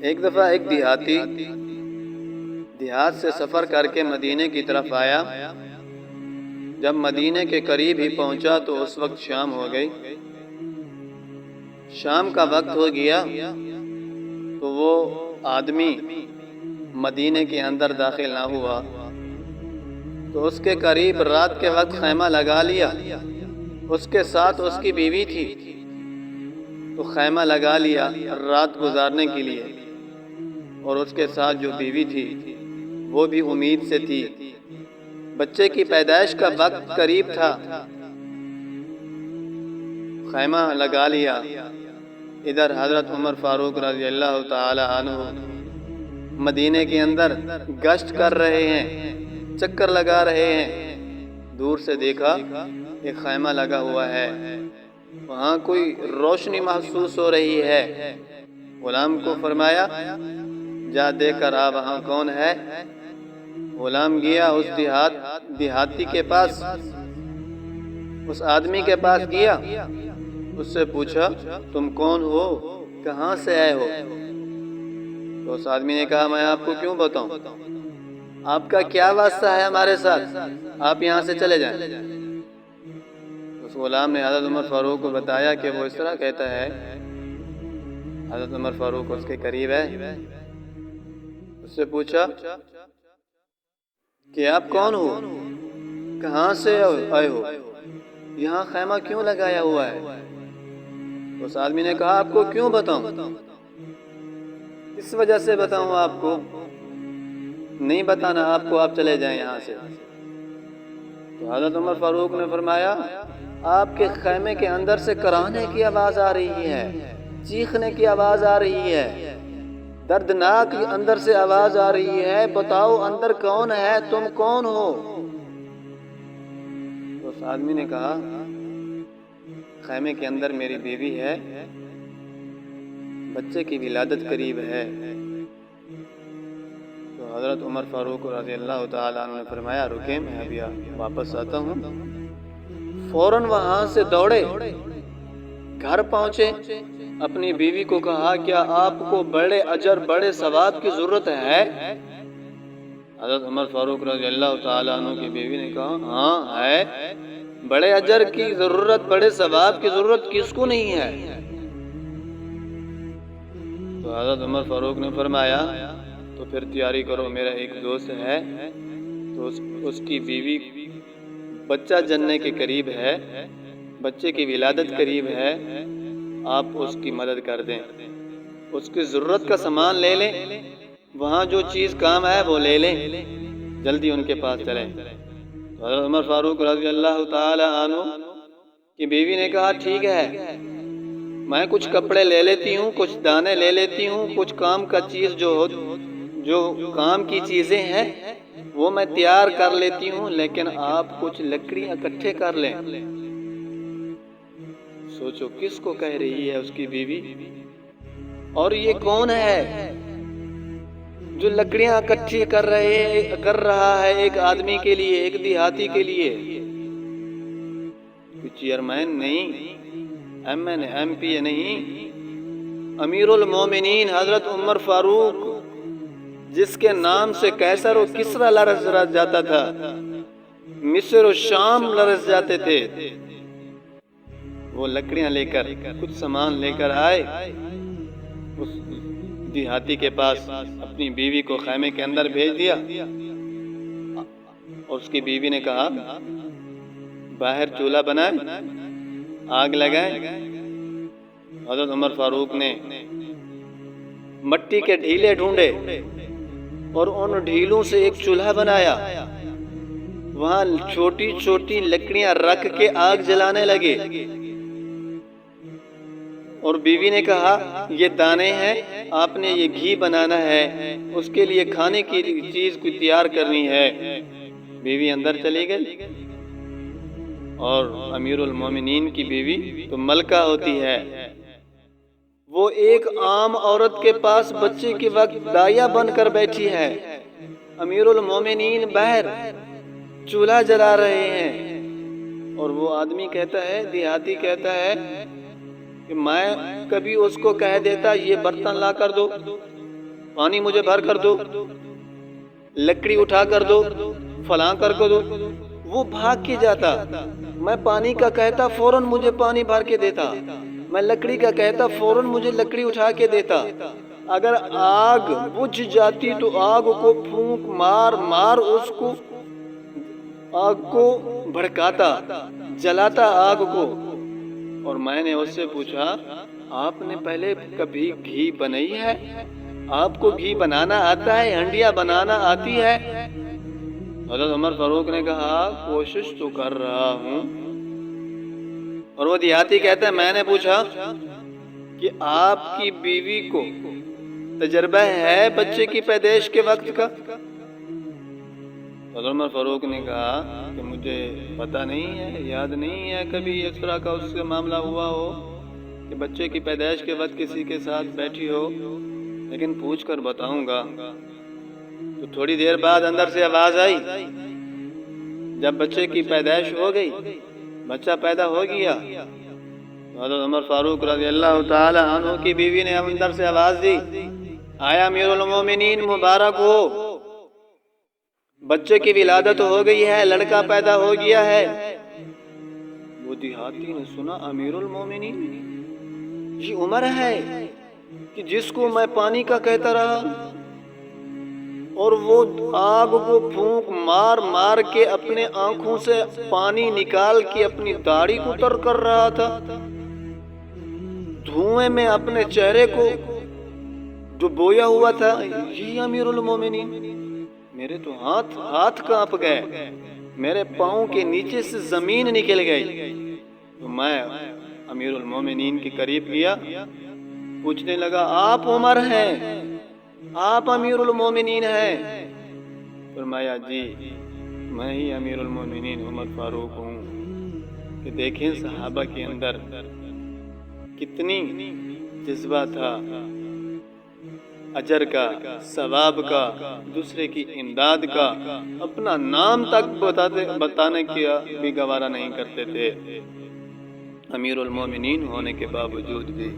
ایک دفعہ ایک دیہاتی دیہات سے سفر کر کے مدینے کی طرف آیا۔ جب مدینے کے قریب ہی پہنچا تو اس وقت شام ہو گئی۔ شام کا وقت ہو گیا تو وہ آدمی مدینے کے اندر داخل نہ ہوا، تو اس کے قریب رات کے وقت خیمہ لگا لیا۔ اس کے ساتھ اس کی بیوی تھی، تو خیمہ لگا لیا رات گزارنے کے لیے، اور اس کے ساتھ جو بیوی تھی وہ بھی امید سے تھی۔ بچے کی پیدائش کا وقت قریب تھا، خیمہ لگا لیا۔ ادھر حضرت عمر فاروق رضی اللہ تعالی عنہ مدینے کے اندر گشت کر رہے ہیں، چکر لگا رہے ہیں۔ دور سے دیکھا ایک خیمہ لگا ہوا ہے، وہاں کوئی روشنی محسوس ہو رہی ہے۔ غلام کو فرمایا جا دیکھ کر آ وہاں کون ہے۔ غلام گیا اس دیہاتی کے پاس، اس آدمی کے پاس گیا، اس سے پوچھا تم کون ہو، کہاں سے آئے ہو؟ تو اس آدمی نے کہا میں آپ کو کیوں بتاؤں، آپ کا کیا واسطہ ہے ہمارے ساتھ، آپ یہاں سے چلے جائیں۔ اس غلام نے حضرت عمر فاروق کو بتایا کہ وہ اس طرح کہتا ہے۔ حضرت عمر فاروق اس کے قریب ہے، اس سے پوچھا کہ آپ کون ہو، کہاں سے آئے ہو، یہاں خیمہ کیوں لگایا ہوا ہے؟ اس آدمی نے کہا آپ کو کیوں بتاؤں، اس وجہ سے بتاؤں آپ کو، نہیں بتانا آپ کو، آپ چلے جائیں یہاں سے۔ تو حضرت عمر فاروق نے فرمایا آپ کے خیمے کے اندر سے کراہنے کی آواز آ رہی ہے، چیخنے کی آواز آ رہی ہے، دردناک اندر سے آواز آ رہی ہے، بتاؤ اندر کون ہے، تم کون ہو؟ تو اس آدمی نے کہا خیمے کے اندر میری بیوی ہے، بچے کی ولادت قریب ہے۔ تو حضرت عمر فاروق رضی اللہ تعالیٰ عنہ نے فرمایا رکیں، میں ابھی واپس آتا ہوں۔ فوراً وہاں سے دوڑے، گھر پہنچے، اپنی بیوی کو کہا کیا آپ کو بڑے اجر بڑے ثواب کی ضرورت ہے؟ حضرت عمر فاروق رضی اللہ تعالیٰ عنہ کی بیوی نے کہا ہاں ہے، بڑے اجر کی ضرورت، بڑے ثواب کی ضرورت کس کو نہیں ہے؟ تو حضرت عمر فاروق نے فرمایا تو پھر تیاری کرو، میرا ایک دوست ہے، تو اس کی بیوی بچہ جننے کے قریب ہے، بچے کی ولادت قریب ہے، آپ اس کی مدد کر دیں، اس کی ضرورت کا سامان لے لیں، وہاں جو چیز کام ہے وہ لے لیں، جلدی ان کے پاس چلیں۔ حضرت عمر فاروق رضی اللہ تعالی عنہ کی بیوی نے کہا ٹھیک ہے، میں کچھ کپڑے لے لیتی ہوں، کچھ دانے لے لیتی ہوں، کچھ کام کا چیز جو کام کی چیزیں ہیں وہ میں تیار کر لیتی ہوں، لیکن آپ کچھ لکڑیاں اکٹھے کر لیں۔ سوچو کس کو کہہ رہی ہے اس کی بیوی، اور یہ کون ہے جو لکڑیاں اکٹھی کر رہا ہے ایک آدمی کے لیے، ایک دیہاتی کے لیے؟ چیئرمین نہیں، ایم پی نہیں، امیر المومنین حضرت عمر فاروق، جس کے نام سے قیصر و کسریٰ لرز جاتا تھا، مصر و شام لرز جاتے تھے، وہ لکڑیاں لے کر کچھ سامان لے کر آئے اس دیہاتی کے پاس، اپنی بیوی کو خیمے کے اندر بھیج دیا، اور اس کی بیوی نے کہا باہر چولہا بنائیں، آگ لگائیں۔ حضرت عمر فاروق نے مٹی کے ڈھیلے ڈھونڈے اور ان ڈھیلوں سے ایک چولہا بنایا، وہاں چھوٹی چھوٹی لکڑیاں رکھ کے آگ جلانے لگے، اور بیوی نے کہا یہ دانے ہیں، آپ نے یہ گھی بنانا ہے، اس کے لیے کھانے کی چیز کو تیار کرنی ہے۔ بیوی اندر چلی گئی، اور امیر المومنین کی بیوی تو ملکہ ہوتی ہے، وہ ایک عام عورت کے پاس بچے کے وقت دایا بن کر بیٹھی ہے، امیر المومنین باہر چولہا جلا رہے ہیں، اور وہ آدمی کہتا ہے، دیہاتی کہتا ہے کہ میں کبھی اس کو کہہ دیتا یہ برتن لا کر دو، پانی مجھے بھر کر دو، لکڑی اٹھا کر دو، فلاں کر دو۔ وہ بھاگ کے جاتا، میں پانی کا کہتا فوراً مجھے پانی بھر کے دیتا، میں لکڑی کا کہتا فوراً مجھے لکڑی اٹھا کے دیتا۔ اگر آگ بجھ جاتی تو آگ کو پھونک مار مار اس کو آگ کو بھڑکاتا، جلاتا آگ کو۔ اور میں نے اس سے پوچھا آپ نے پہلے کبھی گھی بنائی ہے؟ آپ کو گھی بنانا آتا ہے؟ ہنڈیاں بنانا آتی ہے؟ حضرت عمر فاروق نے کہا کوشش تو کر رہا ہوں۔ اور وہ دیہاتی کہتا ہے میں نے پوچھا کہ آپ کی بیوی کو تجربہ ہے بچے کی پیدائش کے وقت کا؟ حضرت عمر فاروق نے کہا کہ مجھے پتہ نہیں ہے، یاد نہیں ہے کبھی اس طرح کا اس سے معاملہ ہوا ہو کہ بچے کی پیدائش کے وقت کسی کے ساتھ بیٹھی ہو، لیکن پوچھ کر بتاؤں گا۔ تو تھوڑی دیر بعد اندر سے آواز آئی، جب بچے کی پیدائش ہو گئی، بچہ پیدا ہو گیا، حضرت عمر فاروق رضی اللہ تعالی عنہ کی بیوی نے اندر سے آواز دی، آیا امیر المومنین مبارک ہو، بچے کی ولادت ہو گئی ہے، لڑکا پیدا ہو گیا ہے۔ وہ دیہاتی نے سنا امیر المومنین، یہ عمر ہے کہ جس کو میں پانی کا کہتا رہا، اور وہ آگ کو پھونک مار مار کے اپنے آنکھوں سے پانی نکال کے اپنی داڑھی کو تر کر رہا تھا، دھوئیں میں اپنے چہرے کو جو بویا ہوا تھا، یہ امیر المومنین۔ میرے تو ہاتھ کانپ گئے، میرے پاؤں کے نیچے سے زمین نکل گئی۔ تو میں امیر المومنین کے قریب گیا، پوچھنے لگا آپ عمر ہیں، آپ امیر المومنین ہیں؟ فرمایا جی میں ہی امیر المومنین عمر فاروق ہوں۔ کہ دیکھیں صحابہ کے اندر کتنی جذبہ تھا، اجر کا، ثواب کا، دوسرے کی امداد کا، اپنا نام تک بتانے کا بھی گوارا نہیں کرتے تھے، امیر المومنین ہونے کے باوجود بھی۔